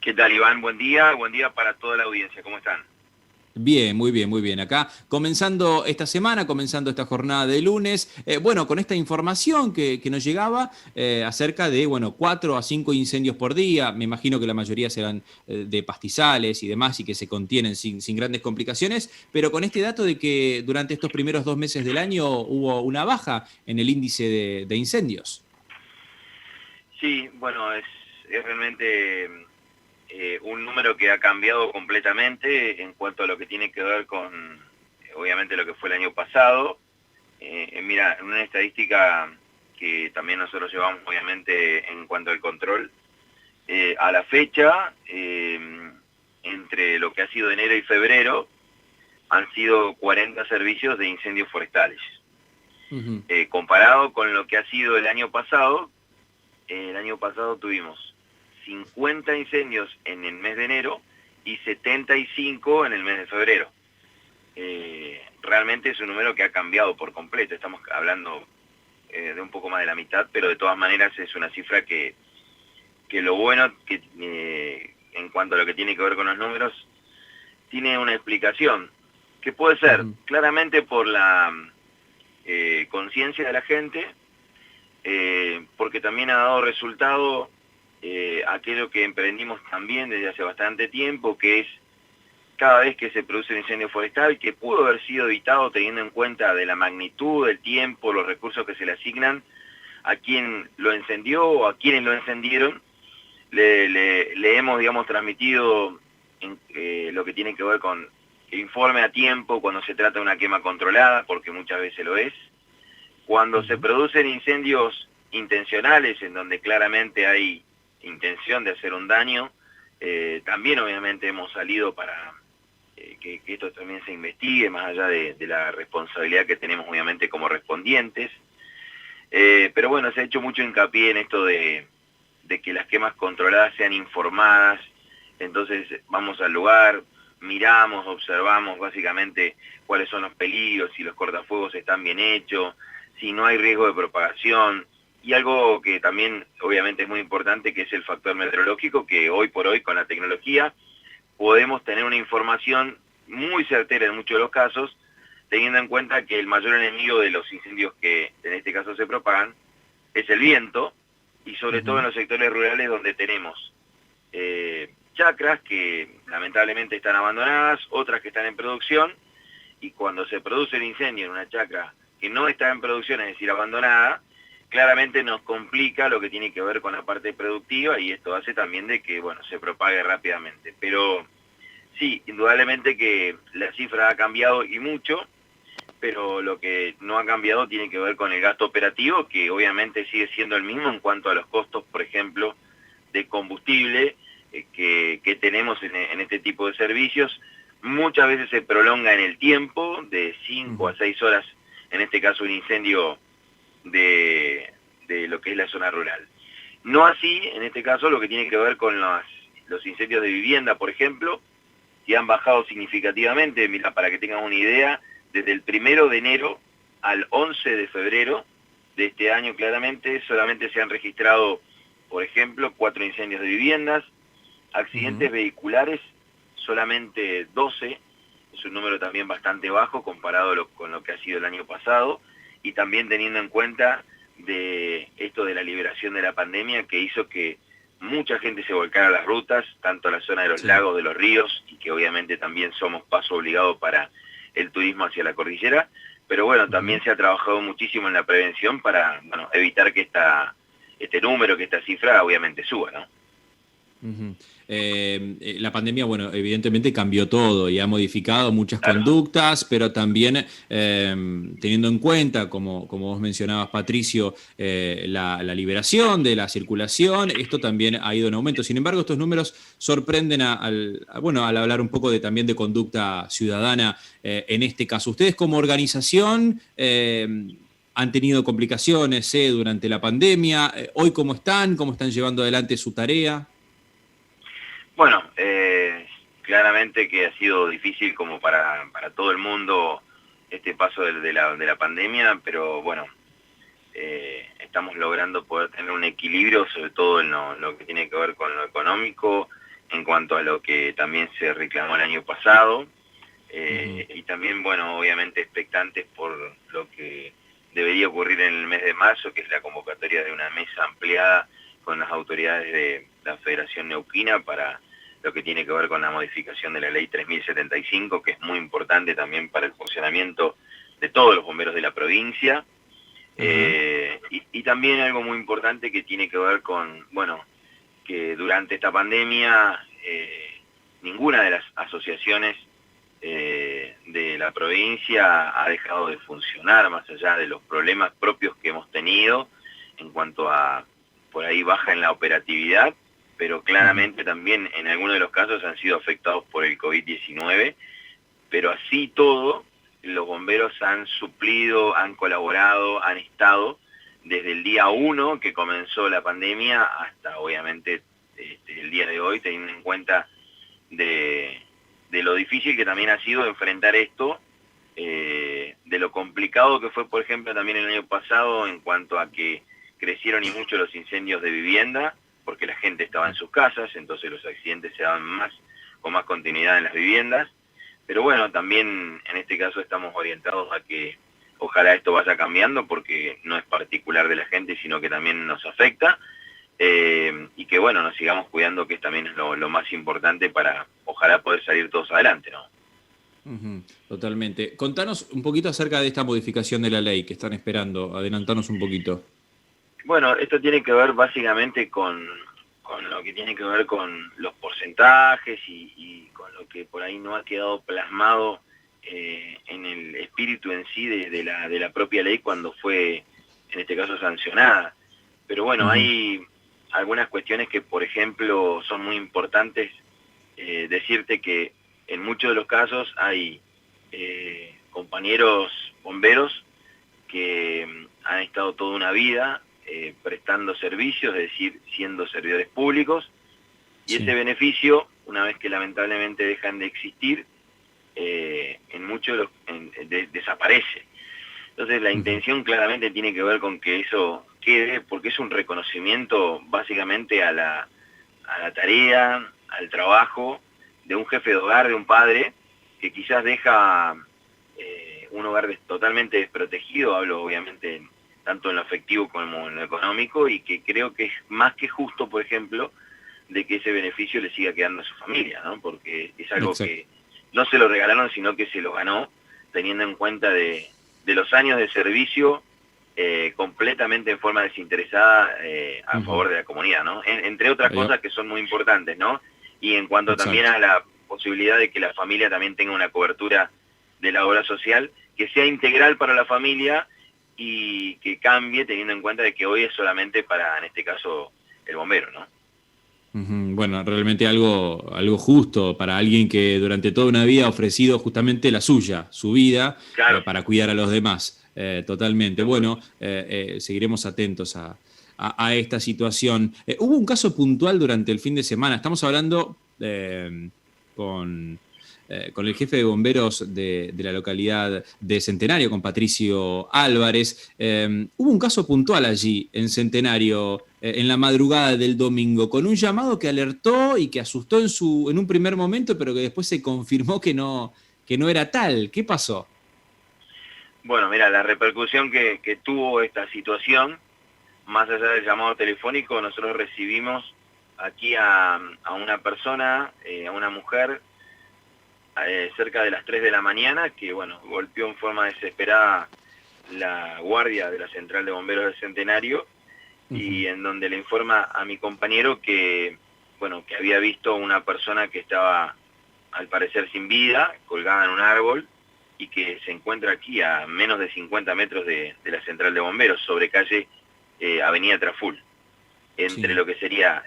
¿Qué tal, Iván? Buen día para toda la audiencia. ¿Cómo están? Bien, muy bien, muy bien. Acá comenzando esta semana, comenzando esta jornada de lunes, bueno, con esta información que nos llegaba acerca de, bueno, 4 a 5 incendios por día. Me imagino que la mayoría serán de pastizales y demás y que se contienen sin grandes complicaciones, pero con este dato de que durante estos primeros 2 meses del año hubo una baja en el índice de incendios. Sí, bueno, es realmente un número que ha cambiado completamente en cuanto a lo que tiene que ver con, obviamente, lo que fue el año pasado. Mira, en una estadística que también nosotros llevamos, obviamente, en cuanto al control, a la fecha, entre lo que ha sido enero y febrero, han sido 40 servicios de incendios forestales. Ujú. Comparado con lo que ha sido el año pasado tuvimos 50 incendios en el mes de enero y 75 en el mes de febrero. Realmente es un número que ha cambiado por completo. Estamos hablando de un poco más de la mitad, pero de todas maneras es una cifra que lo bueno que en cuanto a lo que tiene que ver con los números, tiene una explicación, que puede ser Ujú. claramente por la conciencia de la gente, porque también ha dado resultado aquello que emprendimos también desde hace bastante tiempo, que es cada vez que se produce un incendio forestal, que pudo haber sido evitado teniendo en cuenta de la magnitud, el tiempo, los recursos que se le asignan a quien lo encendió o a quienes lo encendieron, le hemos, digamos, transmitido lo que tiene que ver con el informe a tiempo cuando se trata de una quema controlada, porque muchas veces lo es. Cuando se Ujú. producen incendios intencionales, en donde claramente hay intención de hacer un daño, también obviamente hemos salido para que esto también se investigue, más allá de la responsabilidad que tenemos obviamente como respondientes. Pero bueno, se ha hecho mucho hincapié en esto de que las quemas controladas sean informadas. Entonces vamos al lugar, miramos, observamos básicamente cuáles son los peligros, si los cortafuegos están bien hechos, si no hay riesgo de propagación. Y algo que también obviamente es muy importante, que es el factor meteorológico, que hoy por hoy con la tecnología podemos tener una información muy certera en muchos de los casos, teniendo en cuenta que el mayor enemigo de los incendios que en este caso se propagan es el viento, y sobre todo en Ujú. los sectores rurales donde tenemos chacras que lamentablemente están abandonadas, otras que están en producción, y cuando se produce el incendio en una chacra que no está en producción, es decir, abandonada, claramente nos complica lo que tiene que ver con la parte productiva, y esto hace también de que, bueno, se propague rápidamente. Pero sí, indudablemente que la cifra ha cambiado y mucho, pero lo que no ha cambiado tiene que ver con el gasto operativo, que obviamente sigue siendo el mismo en cuanto a los costos, por ejemplo, de combustible que tenemos en este tipo de servicios. Muchas veces se prolonga en el tiempo, de 5 a Ujú. 6 horas, en este caso un incendio de lo que es la zona rural. No así, en este caso, lo que tiene que ver con los incendios de vivienda, por ejemplo, que han bajado significativamente. Mira, para que tengan una idea, desde el 1 de enero al 11 de febrero de este año, claramente, solamente se han registrado, por ejemplo, 4 incendios de viviendas, Ujú. accidentes vehiculares, solamente 12, es un número también bastante bajo comparado con lo que ha sido el año pasado, y también teniendo en cuenta de esto de la liberación de la pandemia, que hizo que mucha gente se volcara a las rutas, tanto a la zona de los Sí. lagos, de los ríos, y que obviamente también somos paso obligado para el turismo hacia la cordillera. Pero bueno, también Ujú. se ha trabajado muchísimo en la prevención para, bueno, evitar que este número, que esta cifra obviamente suba, ¿no? Ujú. La pandemia, bueno, evidentemente cambió todo y ha modificado muchas Claro. conductas, pero también teniendo en cuenta, como vos mencionabas, Patricio, la liberación de la circulación, esto también ha ido en aumento. Sin embargo, estos números sorprenden bueno, al hablar un poco también de conducta ciudadana en este caso. Ustedes como organización han tenido complicaciones durante la pandemia. Hoy, ¿cómo están llevando adelante su tarea? Bueno, claramente que ha sido difícil como para todo el mundo este paso de la pandemia, pero bueno, estamos logrando poder tener un equilibrio, sobre todo en lo que tiene que ver con lo económico, en cuanto a lo que también se reclamó el año pasado, Ujú. y también, bueno, obviamente expectantes por lo que debería ocurrir en el mes de marzo, que es la convocatoria de una mesa ampliada con las autoridades de la Federación Neuquina para lo que tiene que ver con la modificación de la ley 3075, que es muy importante también para el funcionamiento de todos los bomberos de la provincia. Ajá. Y también algo muy importante que tiene que ver con, bueno, que durante esta pandemia ninguna de las asociaciones de la provincia ha dejado de funcionar, más allá de los problemas propios que hemos tenido en cuanto a, por ahí baja en la operatividad, pero Ujú. claramente también en algunos de los casos han sido afectados por el COVID-19, pero así todo, los bomberos han suplido, han colaborado, han estado desde el día 1 que comenzó la pandemia hasta obviamente el día de hoy, teniendo en cuenta de, de lo difícil que también ha sido enfrentar esto, de lo complicado que fue, por ejemplo, también el año pasado en cuanto a que crecieron y mucho los incendios de vivienda, porque la gente estaba en sus casas, entonces los accidentes se daban más, con más continuidad en las viviendas. Pero bueno, también en este caso estamos orientados a que ojalá esto vaya cambiando, porque no es particular de la gente, sino que también nos afecta. Y que bueno, nos sigamos cuidando, que también es lo más importante para ojalá poder salir todos adelante, ¿no? Ujú. Totalmente. Contanos un poquito acerca de esta modificación de la ley que están esperando. Adelantanos un poquito. Bueno, esto tiene que ver básicamente con lo que tiene que ver con los porcentajes y con lo que por ahí no ha quedado plasmado en el espíritu en sí de la propia ley cuando fue, en este caso, sancionada. Pero bueno, Ujú. hay algunas cuestiones que, por ejemplo, son muy importantes. Decirte que en muchos de los casos hay compañeros bomberos que han estado toda una vida prestando servicios, es decir, siendo servidores públicos, y ese Sí. beneficio, una vez que lamentablemente dejan de existir, en muchos desaparece. Entonces la Ujú. intención claramente tiene que ver con que eso quede, porque es un reconocimiento básicamente a la tarea, al trabajo de un jefe de hogar, de un padre, que quizás deja un hogar totalmente desprotegido, hablo obviamente tanto en lo afectivo como en lo económico, y que creo que es más que justo, por ejemplo, de que ese beneficio le siga quedando a su familia, ¿no? Porque es algo Exacto. que no se lo regalaron, sino que se lo ganó, teniendo en cuenta de los años de servicio completamente en forma desinteresada a Ujú. favor de la comunidad, ¿no? Entre otras Ahí va. cosas que son muy importantes, ¿no? Y en cuanto también Exacto. a la posibilidad de que la familia también tenga una cobertura de la obra social, que sea integral para la familia y que cambie teniendo en cuenta de que hoy es solamente para, en este caso, el bombero, ¿no? Ujú. Bueno, realmente algo justo para alguien que durante toda una vida ha ofrecido justamente la suya, su vida, Claro, para cuidar a los demás. Totalmente. seguro. Bueno, seguiremos atentos a esta situación. Hubo un caso puntual durante el fin de semana. Estamos hablando con, con el jefe de bomberos de la localidad de Centenario, con Patricio Álvarez. Hubo un caso puntual allí en Centenario, en la madrugada del domingo, con un llamado que alertó y que asustó en un primer momento, pero que después se confirmó que no era tal. ¿Qué pasó? Bueno, mira, la repercusión que tuvo esta situación, más allá del llamado telefónico, nosotros recibimos aquí a una persona, a una mujer, cerca de las 3 de la mañana, que bueno, golpeó en forma desesperada la guardia de la Central de Bomberos del Centenario, Ujú. y en donde le informa a mi compañero que, bueno, que había visto una persona que estaba al parecer sin vida, colgada en un árbol, y que se encuentra aquí a menos de 50 metros de la Central de Bomberos, sobre calle Avenida Traful, entre Sí. lo que sería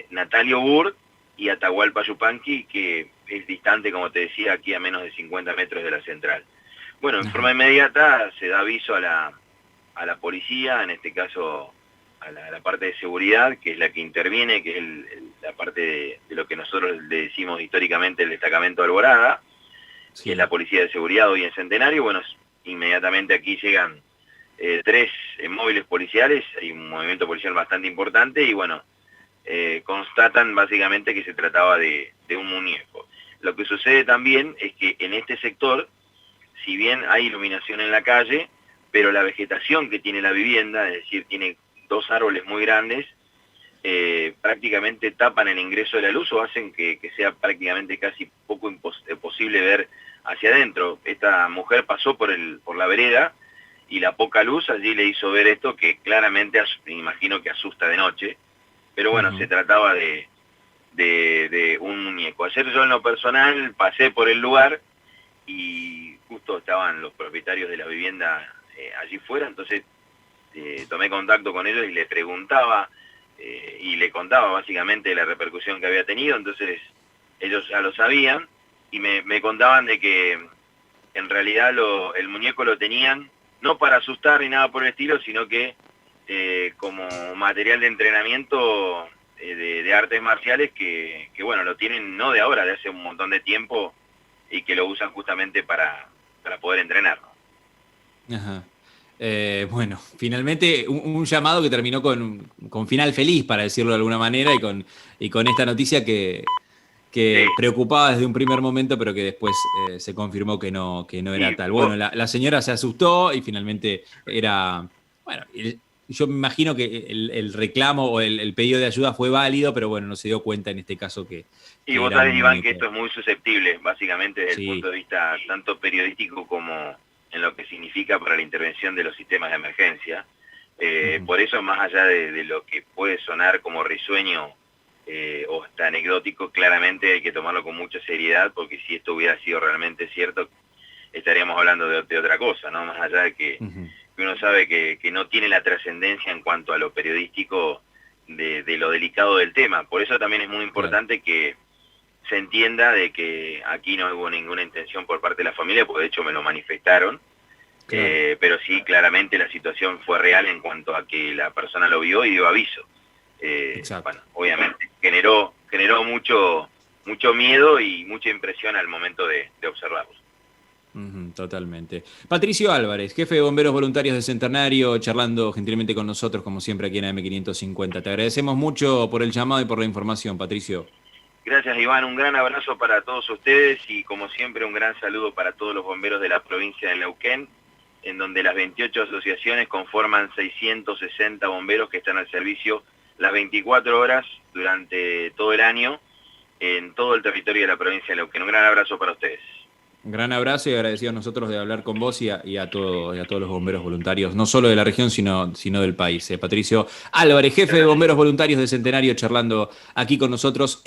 Natalio Bur y Atahualpa Yupanqui, que es distante, como te decía, aquí a menos de 50 metros de la Central. Bueno, en forma Ajá. inmediata se da aviso a la policía, en este caso a la parte de seguridad, que es la que interviene, que es la parte de lo que nosotros le decimos históricamente el destacamento Alborada, que es la Sí. policía de seguridad hoy en Centenario. Bueno, inmediatamente aquí llegan 3 móviles policiales, hay un movimiento policial bastante importante y bueno, constatan básicamente que se trataba de un muñeco. Lo que sucede también es que en este sector, si bien hay iluminación en la calle, pero la vegetación que tiene la vivienda, es decir, tiene 2 árboles muy grandes, prácticamente tapan el ingreso de la luz o hacen que sea prácticamente casi poco posible ver hacia adentro. Esta mujer pasó por la vereda y la poca luz allí le hizo ver esto que claramente me imagino que asusta de noche, pero bueno, se trataba de un muñeco. Ayer yo en lo personal pasé por el lugar y justo estaban los propietarios de la vivienda allí fuera, entonces tomé contacto con ellos y le preguntaba y le contaba básicamente la repercusión que había tenido. Entonces ellos ya lo sabían y me contaban de que en realidad el muñeco lo tenían no para asustar ni nada por el estilo, sino que como material de entrenamiento de artes marciales que bueno, lo tienen no de ahora, de hace un montón de tiempo, y que lo usan justamente para poder entrenar, ¿no? Ajá. Bueno, finalmente un llamado que terminó con final feliz, para decirlo de alguna manera, y con esta noticia que Sí. preocupaba desde un primer momento, pero que después se confirmó que no era Y tal. Bueno, la señora se asustó y finalmente era... Bueno, yo me imagino que el reclamo o el pedido de ayuda fue válido, pero bueno, no se dio cuenta en este caso y que vos era un sabés, Iván, que muñeco. esto es muy susceptible, básicamente desde el Sí. punto de vista tanto periodístico como en lo que significa para la intervención de los sistemas de emergencia. Por eso, más allá de lo que puede sonar como risueño o hasta anecdótico, claramente hay que tomarlo con mucha seriedad, porque si esto hubiera sido realmente cierto, estaríamos hablando de otra cosa, ¿no? Más allá de que uno sabe que no tiene la trascendencia en cuanto a lo periodístico de lo delicado del tema. Por eso también es muy Claro. importante que se entienda de que aquí no hubo ninguna intención por parte de la familia, porque de hecho me lo manifestaron, Claro. pero sí, claramente la situación fue real en cuanto a que la persona lo vio y dio aviso. Exacto. Bueno, obviamente generó mucho miedo y mucha impresión al momento de observarlo. Totalmente. Patricio Álvarez, jefe de Bomberos Voluntarios de Centenario, charlando gentilmente con nosotros, como siempre, aquí en AM550. Te agradecemos mucho por el llamado y por la información, Patricio. Gracias, Iván, un gran abrazo para todos ustedes y como siempre un gran saludo para todos los bomberos de la provincia de Neuquén, en donde las 28 asociaciones conforman 660 bomberos que están al servicio las 24 horas durante todo el año en todo el territorio de la provincia de Neuquén. Un gran abrazo para ustedes. Un gran abrazo y agradecidos nosotros de hablar con vos y a todos los bomberos voluntarios, no solo de la región, sino del país. Patricio Álvarez, jefe de Gracias. Bomberos Voluntarios de Centenario, charlando aquí con nosotros.